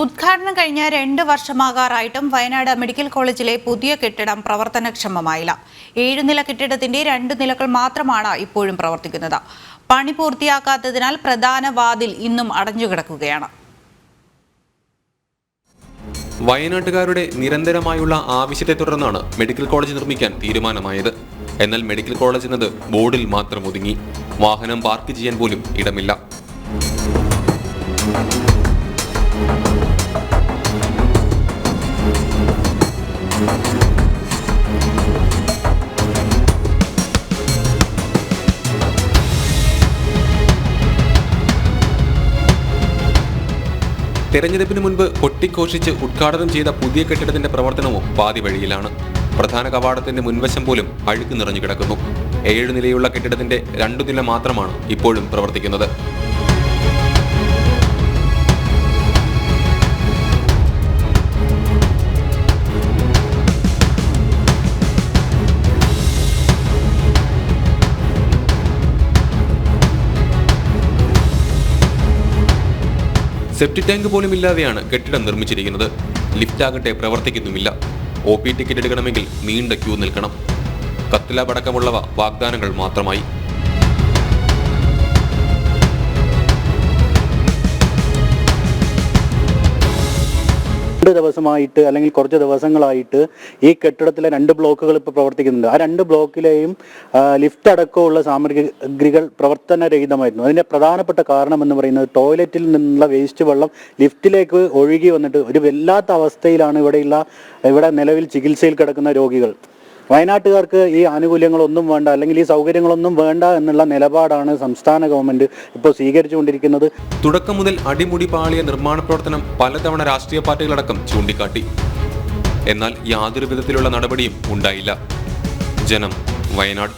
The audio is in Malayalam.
ഉദ്ഘാടനം കഴിഞ്ഞ 2 വർഷമാകാറായിട്ടും വയനാട് മെഡിക്കൽ കോളേജിലെ പുതിയ കെട്ടിടം പ്രവർത്തനക്ഷമമായില്ല. 7 നില കെട്ടിടത്തിന്റെ 2 നിലകൾ മാത്രമാണ് ഇപ്പോഴും പ്രവർത്തിക്കുന്നത്. പണി പൂർത്തിയാക്കാത്തതിനാൽ പ്രധാന വാതിൽ ഇന്നും അടഞ്ഞുകിടക്കുകയാണ്. വയനാട്ടുകാരുടെ നിരന്തരമായുള്ള ആവശ്യത്തെ തുടർന്നാണ് മെഡിക്കൽ കോളേജ് നിർമ്മിക്കാൻ തീരുമാനമായത്. എന്നാൽ മെഡിക്കൽ കോളേജ് എന്നത് ബോർഡിൽ മാത്രം ഒതുങ്ങി. വാഹനം പാർക്ക് ചെയ്യാൻ പോലും ഇടമില്ല. തെരഞ്ഞെടുപ്പിന് മുൻപ് കൊട്ടിഘോഷിച്ച് ഉദ്ഘാടനം ചെയ്ത പുതിയ കെട്ടിടത്തിന്റെ പ്രവർത്തനവും പാതി വഴിയിലാണ്. പ്രധാന കവാടത്തിന്റെ മുൻവശം പോലും അഴുക്ക് നിറഞ്ഞു കിടക്കുന്നു. 7 നിലയുള്ള കെട്ടിടത്തിന്റെ 2 നില മാത്രമാണ് ഇപ്പോഴും പ്രവർത്തിക്കുന്നത്. സെപ്റ്റി ടാങ്ക് പോലും ഇല്ലാതെയാണ് കെട്ടിടം നിർമ്മിച്ചിരിക്കുന്നത്. ലിഫ്റ്റ് ആകട്ടെ പ്രവർത്തിക്കുന്നുമില്ല. OP ടിക്കറ്റ് എടുക്കണമെങ്കിൽ നീണ്ട ക്യൂ നിൽക്കണം. കത്ലാബ് അടക്കമുള്ളവ വാഗ്ദാനങ്ങൾ മാത്രമായി. ദിവസമായിട്ട് അല്ലെങ്കിൽ കുറച്ച് ദിവസങ്ങളായിട്ട് ഈ കെട്ടിടത്തിലെ 2 ബ്ലോക്കുകൾ ഇപ്പോൾ പ്രവർത്തിക്കുന്നുണ്ട്. ആ 2 ബ്ലോക്കിലെയും ലിഫ്റ്റ് അടക്കമുള്ള സാമഗ്രികൾ പ്രവർത്തനരഹിതമായിരുന്നു. അതിൻ്റെ പ്രധാനപ്പെട്ട കാരണം എന്ന് പറയുന്നത് ടോയ്ലറ്റിൽ നിന്നുള്ള വേസ്റ്റ് വെള്ളം ലിഫ്റ്റിലേക്ക് ഒഴുകി വന്നിട്ട് ഒരു വല്ലാത്ത അവസ്ഥയിലാണ് ഇവിടെ നിലവിൽ ചികിത്സയിൽ കിടക്കുന്ന രോഗികൾ. വയനാട്ടുകാർക്ക് ഈ ആനുകൂല്യങ്ങളൊന്നും വേണ്ട അല്ലെങ്കിൽ ഈ സൗകര്യങ്ങളൊന്നും വേണ്ട എന്നുള്ള നിലപാടാണ് സംസ്ഥാന ഗവൺമെന്റ് ഇപ്പോൾ സ്വീകരിച്ചുകൊണ്ടിരിക്കുന്നത്. തുടക്കം മുതൽ അടിമുടി പാളിയ നിർമ്മാണ പ്രവർത്തനം പലതവണ രാഷ്ട്രീയ പാർട്ടികളടക്കം ചൂണ്ടിക്കാട്ടി. എന്നാൽ യാതൊരു വിധത്തിലുള്ള നടപടിയും ഉണ്ടായില്ല. ജനം, വയനാട്.